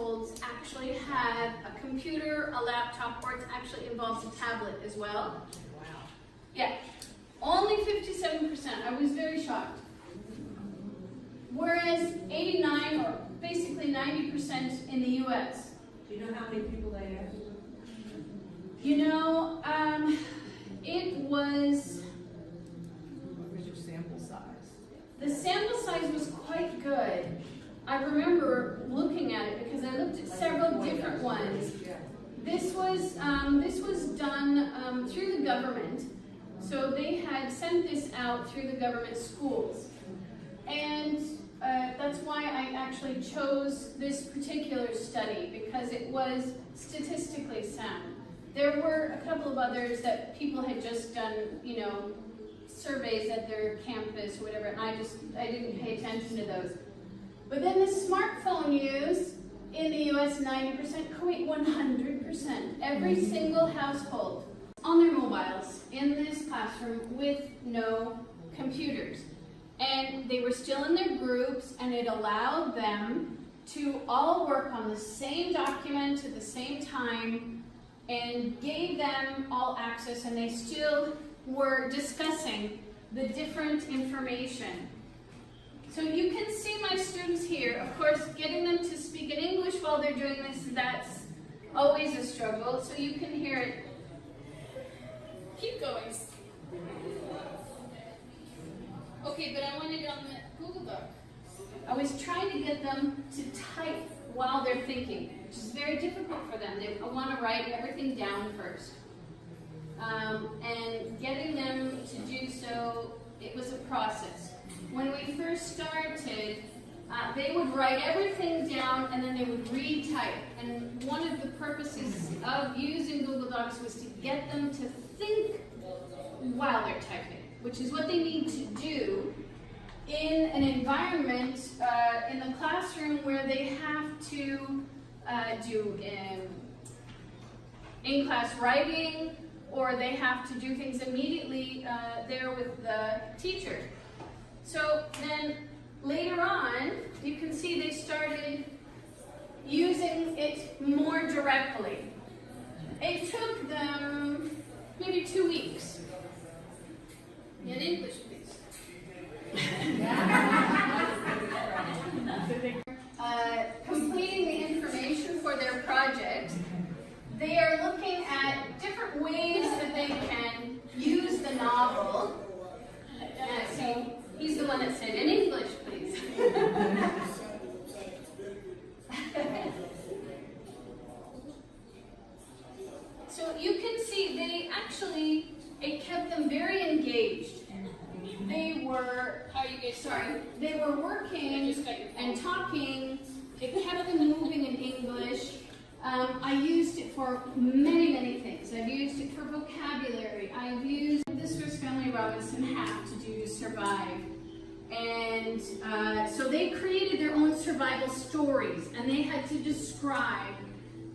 households actually had a computer, a laptop, or it actually involves a tablet as well. Wow. Yeah, only 57%. I was very shocked. Whereas 89 or basically 90% in the US. Do you know how many people they asked? You know, it was... What was your sample size? The sample size was quite good. I remember looking at it because I looked at several different ones. This was done through the government. So they had sent this out through the government schools. And that's why I actually chose this particular study, because it was statistically sound. There were a couple of others that people had just done, you know, surveys at their campus or whatever, and I didn't pay attention to those. But then the smartphone use in the US, 90%, Kuwait 100%. Every single household on their mobiles in this classroom with no computers. And they were still in their groups, and it allowed them to all work on the same document at the same time and gave them all access, and they still were discussing the different information. So you can see my students here. Of course, getting them to speak in English while they're doing this, that's always a struggle. So you can hear it. Keep going. Okay, but I want it on the Google Doc. I was trying to get them to type while they're thinking, which is very difficult for them. They want to write everything down first. And getting them to do so, it was a process. When we first started, they would write everything down and then they would retype. And one of the purposes of using Google Docs was to get them to think while they're typing, which is what they need to do in an environment in the classroom where they have to do in-class writing, or they have to do things immediately there with the teacher. So then later on, you can see they started using it more directly. It took them maybe 2 weeks. In English, please. Completing the information for their project, they are looking at different ways that they can use the novel. See, he's the one that said, in English, please. So you can see they actually, it kept them very engaged. They were, they were working and talking. It kept them moving in English. I used it for many, many things. I've used it for vocabulary. I've used this was Family Robinson have to do to survive. And so they created their own survival stories, and they had to describe.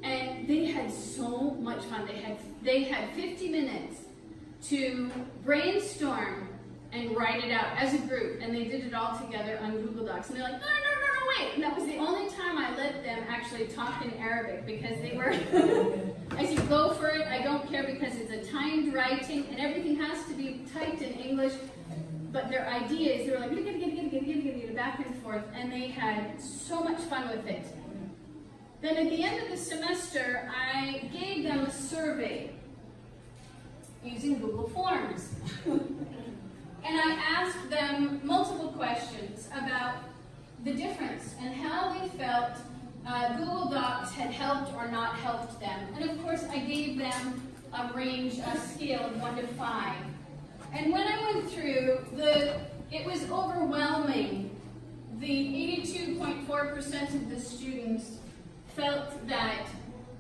And they had so much fun. They had 50 minutes to brainstorm and write it out as a group, and they did it all together on Google Docs. And they're like, no, wait. And that was the only time I let them actually talk in Arabic, because they were, I said, go for it, I don't care, because it's a timed writing, and everything has to be typed in English. But their ideas, they were like, get back and forth, and they had so much fun with it. Then at the end of the semester, I gave them a survey using Google Forms. And I asked them multiple questions about the difference and how they felt Google Docs had helped or not helped them. And of course, I gave them a range, a scale of 1 to 5. And when I went through, it was overwhelming. The 82.4% of the students felt that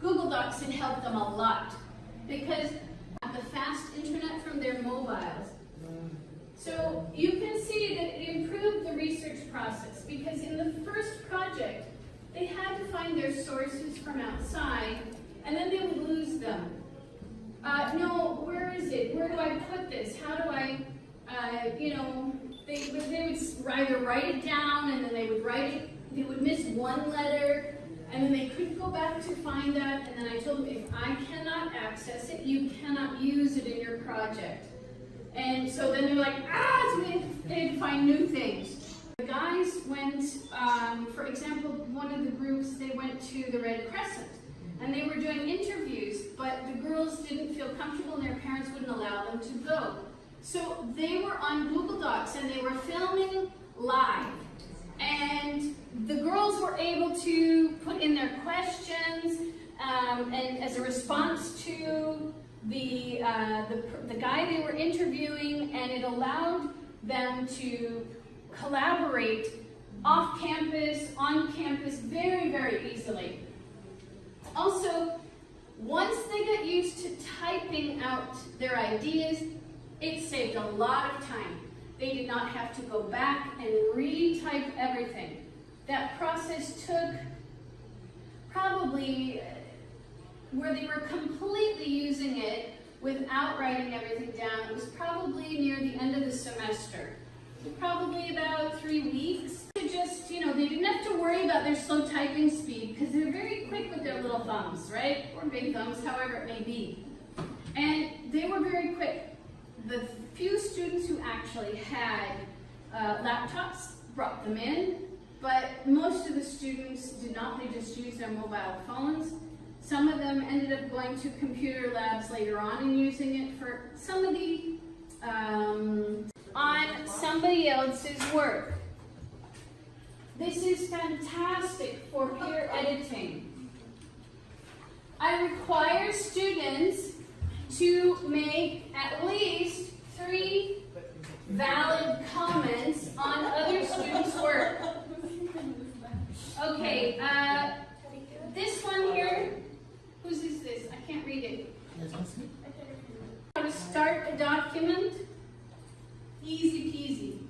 Google Docs had helped them a lot, because of the fast internet from their mobiles. So you can see that it improved the research process, because in the first project, they had to find their sources from outside, and then they would lose them. No, where is it? Where do I put this? How do I, they would either write it down, and then they would miss one letter, And then they couldn't go back to find that, and then I told them, if I cannot access it, you cannot use it in your project. And so then they're like, so they had to find new things. The guys went, for example, one of the groups, they went to the Red Crescent, and they were doing interviews, but the girls didn't feel comfortable and their parents wouldn't allow them to go. So they were on Google Docs and they were filming live. And the girls were able to put in their questions and as a response to the guy they were interviewing, and it allowed them to collaborate off campus, on campus, very, very easily. Also, once they got used to typing out their ideas, it saved a lot of time. They did not have to go back and retype everything. That process took probably, where they were completely using it without writing everything down, it was probably near the end of the semester. Probably about 3 weeks. Just, they didn't have to worry about their slow typing speed because they're very quick with their little thumbs, right? Or big thumbs, however it may be. And they were very quick. The few students who actually had laptops brought them in, but most of the students did not. They just used their mobile phones. Some of them ended up going to computer labs later on and using it for some of the on somebody else's work. This is fantastic for peer editing. I require students to make at least 3 valid comments on other students' work. Okay, this one here, whose is this? I can't read it. How to start a document? Easy peasy.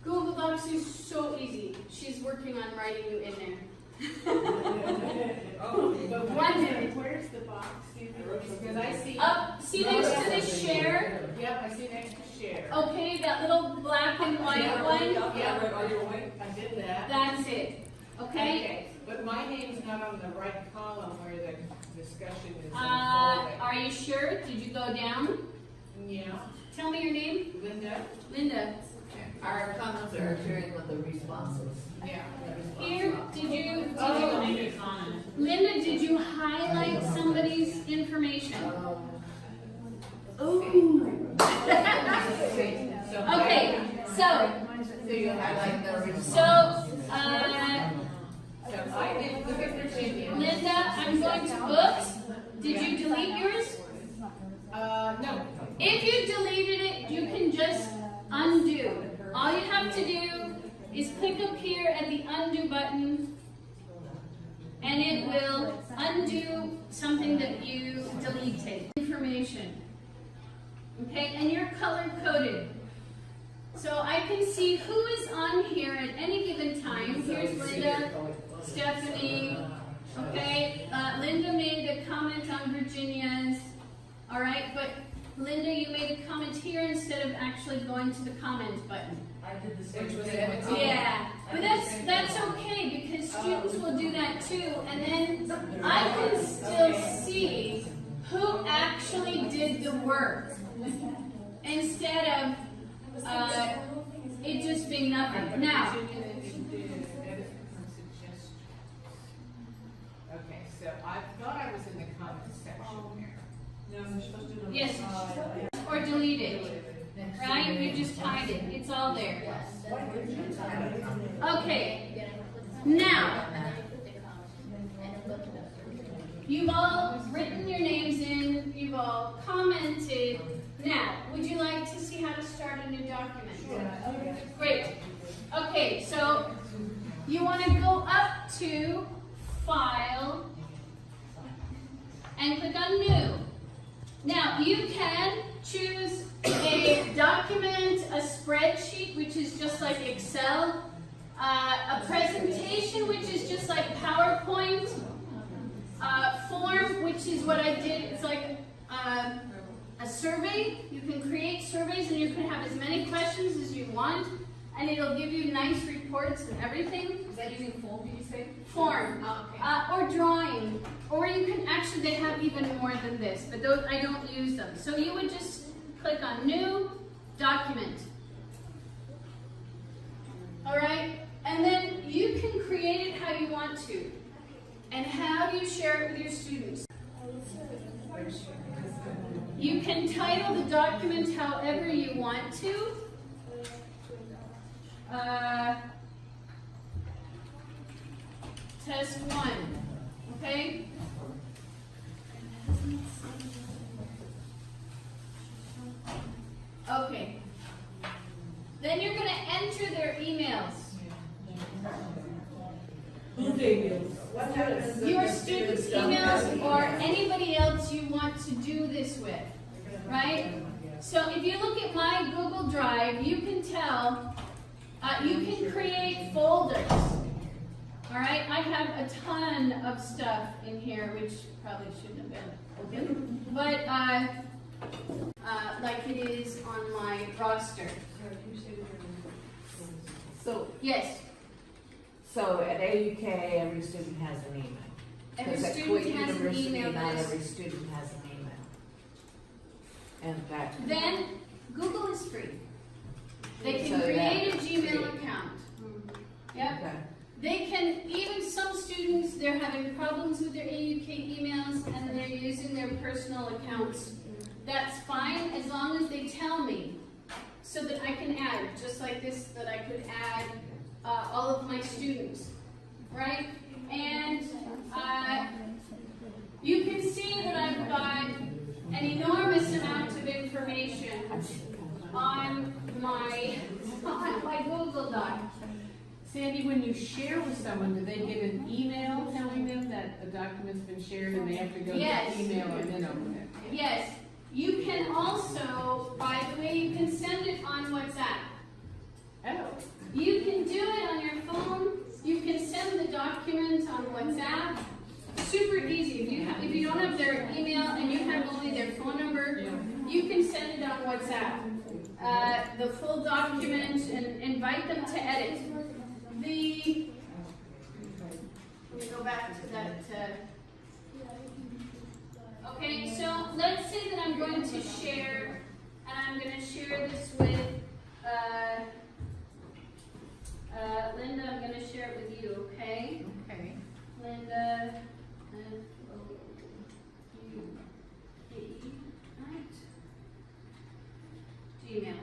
Google Docs is so easy. She's working on writing you in there. But 1 minute. where's the box? Because I see. See next to the share? Yep, I see next to share. Okay, that little black and white one? Yeah, I did that. That's it. Okay? But my name's not on the right column where the discussion is unfolding. Are you sure? Did you go down? Yeah. Tell me your name. Linda? Linda. Our comments are appearing with the responses. Yeah. Here, Linda, did you highlight somebody's information? Ooh. Okay, so you highlight the response. I did look at Virginia. Linda, I'm going to books. Did you delete yours? No. If you deleted it, you can just undo. All you have to do is click up here at the undo button, and it will undo something that you deleted. Information. Okay, and you're color coded. So I can see who is on here at any given time. Here's Linda, Stephanie. Okay, Linda made a comment on Virginia's. All right, but Linda, you made a comment here instead of actually going to the comment button. I did the same Which was thing. it? Yeah, but that's okay because students will do that too, and then I can still see who actually did the work instead of it just being nothing. Now, Okay, so I thought I was in the comments section here. No, you're supposed to do the yes, or delete it. Right? You just hide it. It's all there. Okay. Now, you've all written your names in. You've all commented. Now, would you like to see how to start a new document? Great. Okay, so you want to go up to File and click on New. Now, you can choose a document, a spreadsheet, which is just like Excel, a presentation, which is just like PowerPoint, form, which is what I did. It's like a survey. You can create surveys and you can have as many questions as you want, and it'll give you nice reports and everything. Is that using form, did you say? Form. Okay. Or or drawing, or you can actually, they have even more than this, but those, I don't use them. So you would just click on New Document. All right, and then you can create it how you want to. And how do you share it with your students? You can title the document however you want to. Test 1, okay? Okay. Then you're going to enter their emails. What happens? Your students' emails or anybody else you want to do this with, right? So if you look at my Google Drive, you can tell, you can create folders. All right, I have a ton of stuff in here, which probably shouldn't have been open, but like it is on my roster. So, Yes, so at AUK, every student has an email. every Because at student Kuwait has an University, email not list. every student has an email. And that. Then Google is free. They can So create a that's Gmail free. account. Yep. Okay. They can, even some students, they're having problems with their AUK emails and they're using their personal accounts. That's fine as long as they tell me so that I can add, just like this, that I could add all of my students, right? And you can see that I've got an enormous amount of information on my Google Doc. Sandy, when you share with someone, do they get an email telling them that the document's been shared and they have to go to Yes. the email and then open it? Yes, you can also, by the way, you can send it on WhatsApp. Oh. You can do it on your phone. You can send the document on WhatsApp. Super easy. If you don't have their email and you have only their phone number, you can send it on WhatsApp. The full document and invite them to edit. Let me go back to that. Okay, so let's say that I'm going to share, and I'm going to share this with Linda. I'm going to share it with you, okay? Okay. Linda, right? Gmail.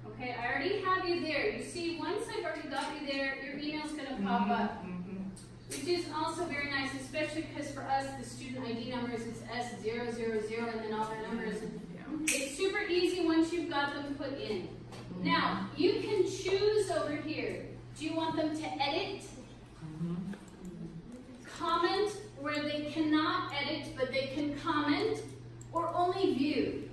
Okay, I already have you there. You see, once I've already got you there, your email's going to pop up. Which is also very nice, especially because for us, the student ID numbers is S000 and then all their numbers. It's super easy once you've got them put in. Now, you can choose over here. Do you want them to edit? Comment where they cannot edit, but they can comment, or only view?